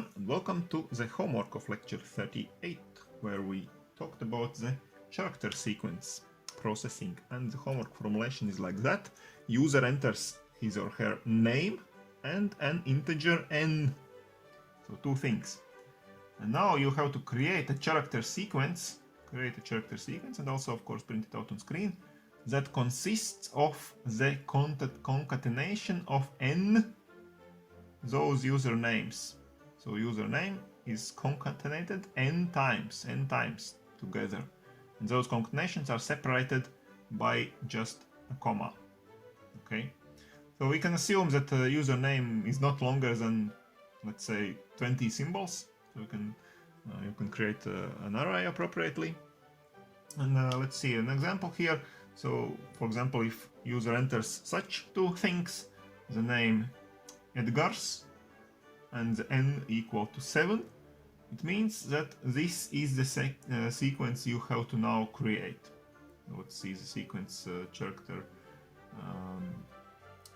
everyone, and welcome to the homework of lecture 38, where we talked about the character sequence processing. And the homework formulation is like that. User enters his or her name and an integer n. So two things. And now you have to create a character sequence, and also of course print it out on screen, that consists of the concatenation of n those usernames. So username is concatenated n times together. And those concatenations are separated by just a comma. Okay? So we can assume that the username is not longer than, let's say, 20 symbols. So you can create an array appropriately. And let's see an example here. So, for example, if user enters such two things, the name Edgars and the n equal to 7, it means that this is the sequence you have to now create. Let's see the sequence character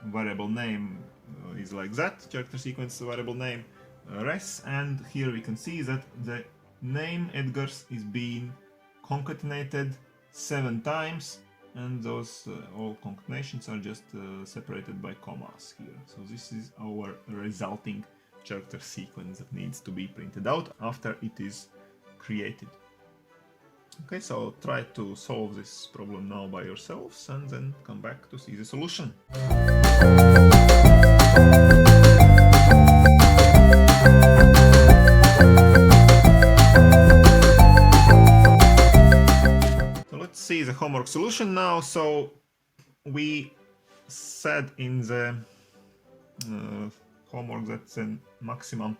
variable name is like that, character sequence variable name res, and here we can see that the name Edgars is being concatenated 7 times, and those all concatenations are just separated by commas here. So this is our resulting character sequence that needs to be printed out after it is created. Okay, so try to solve this problem now by yourselves and then come back to see the solution. See the homework solution now. So we said in the homework that the maximum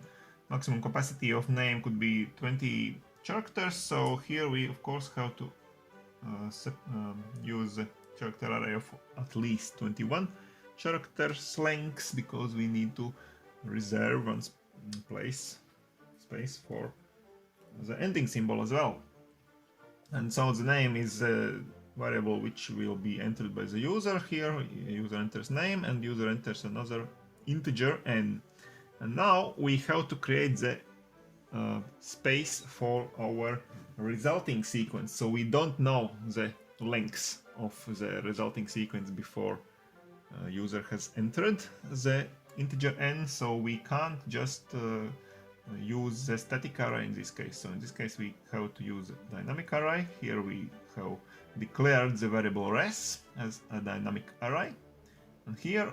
capacity of name could be 20 characters. So here we of course have to use a character array of at least 21 characters lengths, because we need to reserve one space for the ending symbol as well. And so the name is a variable which will be entered by the user. Here user enters name and user enters another integer n. And now we have to create the space for our resulting sequence. So we don't know the length of the resulting sequence before user has entered the integer n, so we can't just use the static array in this case. So in this case we have to use a dynamic array. Here we have declared the variable res as a dynamic array, and here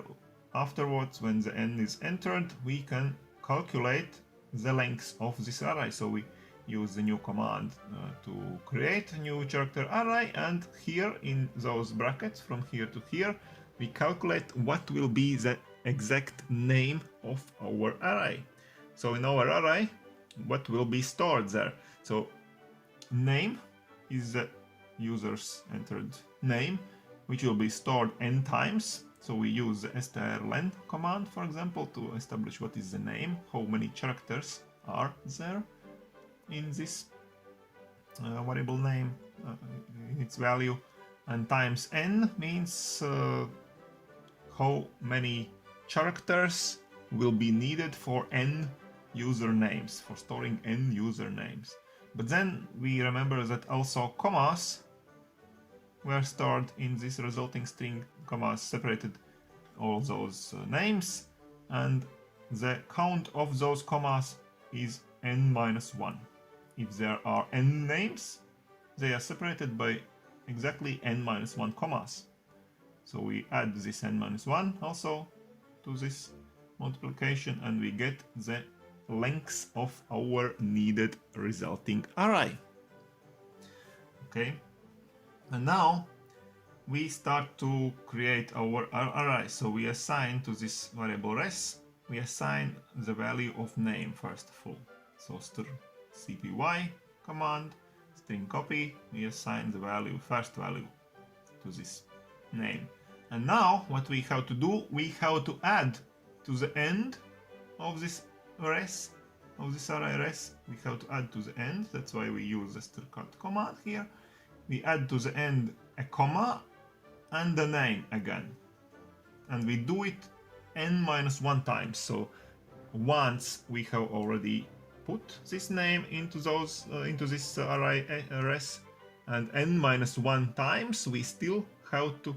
afterwards, when the n is entered, we can calculate the length of this array. So we use the new command to create a new character array, and here in those brackets from here to here we calculate what will be the exact name of our array. So in our array, what will be stored there? So name is the user's entered name, which will be stored n times. So we use the strlen command, for example, to establish what is the name, how many characters are there in this variable name, in its value, and times n means how many characters will be needed for n usernames, for storing n usernames. But then we remember that also commas were stored in this resulting string. Commas separated all those names, and the count of those commas is n-1. If there are n names, they are separated by exactly n-1 commas. So we add this n-1 also to this multiplication, and we get the length of our needed resulting array. Okay, and now we start to create our array. So we assign to this variable res, we assign the value of name first of all. So cpy command, string copy, we assign the value, first value to this name. And now what we have to do, we have to add to the end of this res, of this array res, we have to add to the end. That's why we use the strcut command here. We add to the end a comma and the name again, and we do it n-1 times. So once we have already put this name into this array res, and n-1 times we still have to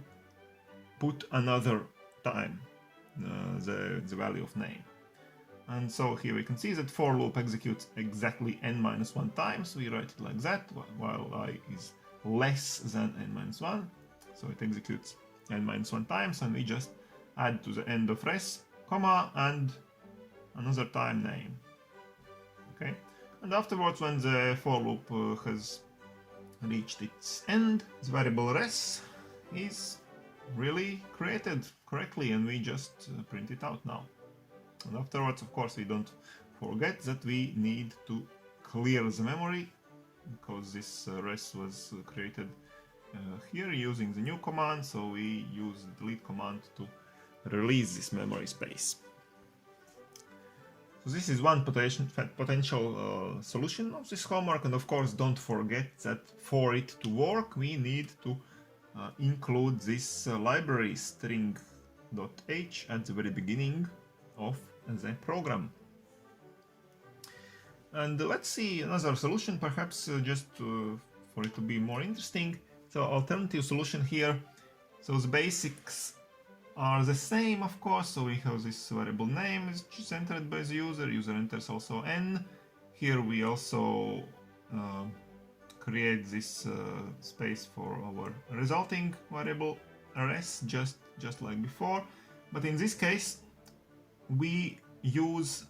put another time the value of name. And so here we can see that for loop executes exactly n-1 times. We write it like that, while I is less than n-1. So it executes n-1 times, and we just add to the end of res, comma, and another time name. Okay, and afterwards, when the for loop has reached its end, the variable res is really created correctly, and we just print it out now. And afterwards, of course, we don't forget that we need to clear the memory, because this res was created here using the new command, so we use the delete command to release this memory space. So this is one potential solution of this homework, and of course don't forget that for it to work we need to include this library string.h at the very beginning of the program. And let's see another solution, perhaps just for it to be more interesting. So alternative solution here. So the basics are the same, of course. So we have this variable name is just entered by the user. User enters also n. Here we also create this space for our resulting variable rs, just like before. But in this case, we use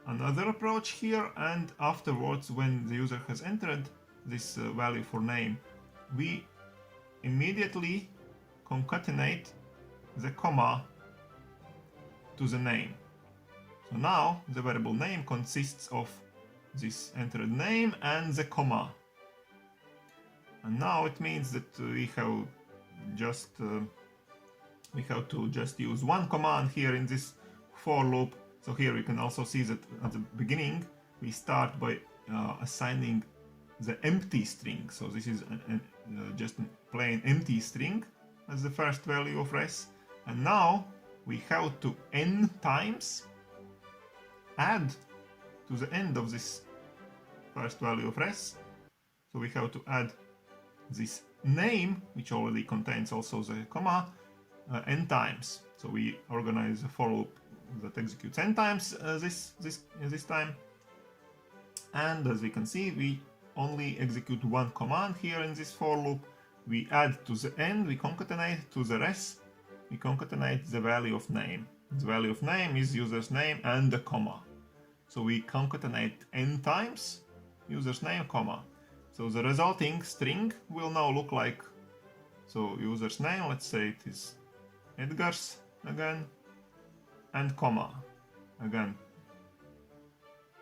another approach here, and afterwards, when the user has entered this value for name, we immediately concatenate the comma to the name. So now the variable name consists of this entered name and the comma. And now it means that we have to just use one command here in this for loop. So here we can also see that at the beginning we start by assigning the empty string. So this is just a plain empty string as the first value of res. And now we have to n times add to the end of this first value of res. So we have to add this name, which already contains also the comma, n times. So we organize a for loop that executes n times this time. And as we can see, we only execute one command here in this for loop. We add to the end, we concatenate to the res, we concatenate the value of name. The value of name is user's name and the comma. So we concatenate n times user's name, comma. So the resulting string will now look like, so user's name, let's say it is Edgar's again, and comma, again,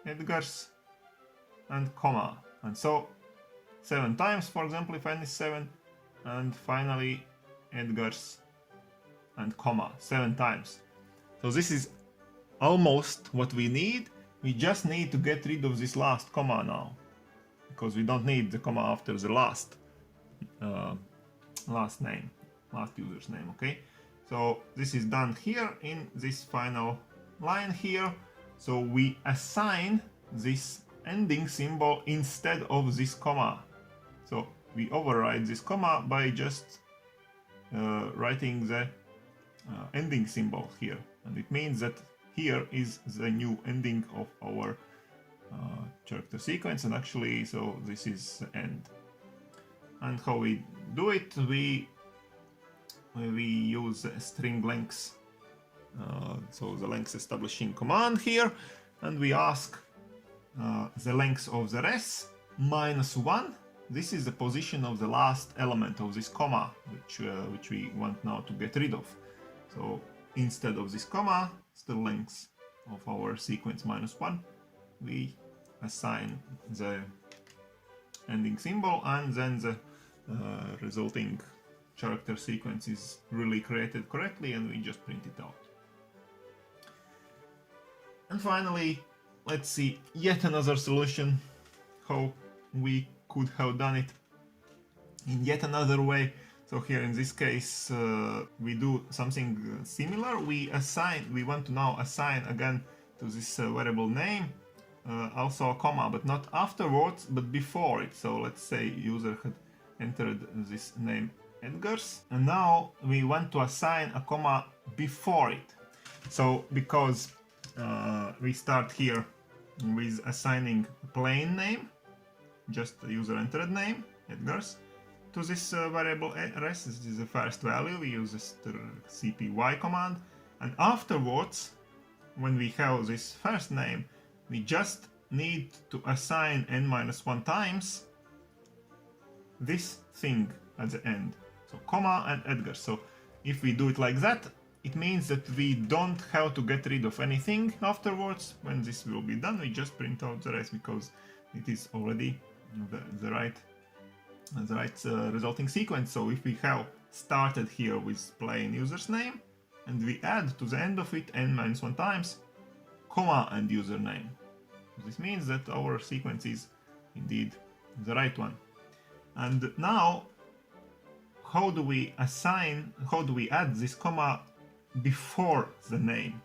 Edgar's, and comma. And so 7 times, for example, if n is 7, and finally Edgar's and comma 7 times. So this is almost what we need. We just need to get rid of this last comma now, because we don't need the comma after the last name, last user's name. Okay, so this is done here in this final line here. So we assign this ending symbol instead of this comma. So we override this comma by just writing the ending symbol here, and it means that here is the new ending of our character sequence, and actually, so this is the end. And how we do it, we use string lengths, so the length establishing command here, and we ask the length of the res -1. This is the position of the last element of this comma, which we want now to get rid of. So instead of this comma, the length of our sequence -1, we assign the ending symbol, and then the resulting character sequence is really created correctly, and we just print it out. And finally, let's see yet another solution, how we could have done it in yet another way. So here in this case, we do something similar. We want to now assign again to this variable name also a comma, but not afterwards, but before it. So let's say user had entered this name Edgars, and now we want to assign a comma before it. So because we start here with assigning a plain name, just the user entered name Edgars, to this variable res. This is the first value. We use this cpy command, and afterwards, when we have this first name, we just need to assign n-1 times this thing at the end. So comma and Edgars. So if we do it like that, it means that we don't have to get rid of anything afterwards. When this will be done, we just print out the rest because it is already the right resulting sequence. So if we have started here with plain user's name and we add to the end of it n-1 times comma and username, this means that our sequence is indeed the right one. And now, how do we add this comma before the name?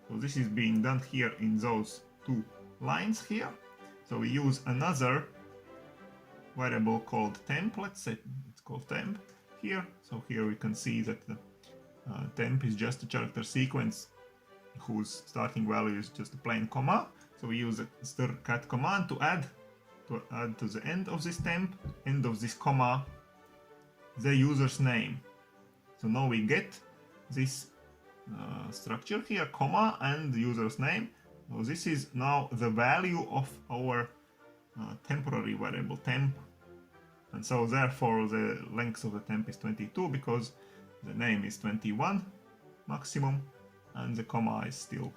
So this is being done here in those two lines here. So we use another variable called temp. Let's say it's called temp here. So here we can see that the temp is just a character sequence whose starting value is just a plain comma. So we use a strcat command to add to the end of this temp, end of this comma, the user's name. So now we get this structure here, comma and user's name. So this is now the value of our temporary variable temp, and so therefore the length of the temp is 22 because the name is 21 maximum and the comma is still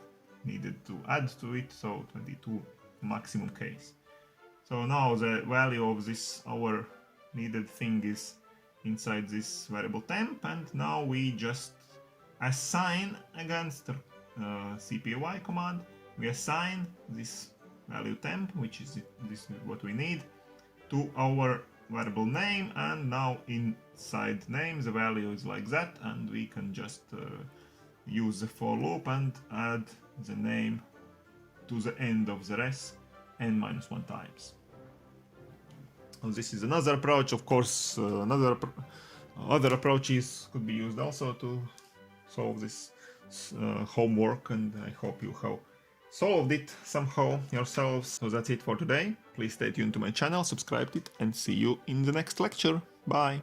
needed to add to it, so 22 maximum case. So now the value of this our needed thing is inside this variable temp, and now we just assign against the cpy command, we assign this value temp, which is this is what we need, to our variable name, and now inside name the value is like that, and we can just use the for loop and add the name to the end of the res n-1 times. So this is another approach. Of course, other approaches could be used also to solve this homework, and I hope you have solved it somehow yourselves. So that's it for today. Please stay tuned to my channel, subscribe to it, and see you in the next lecture. Bye!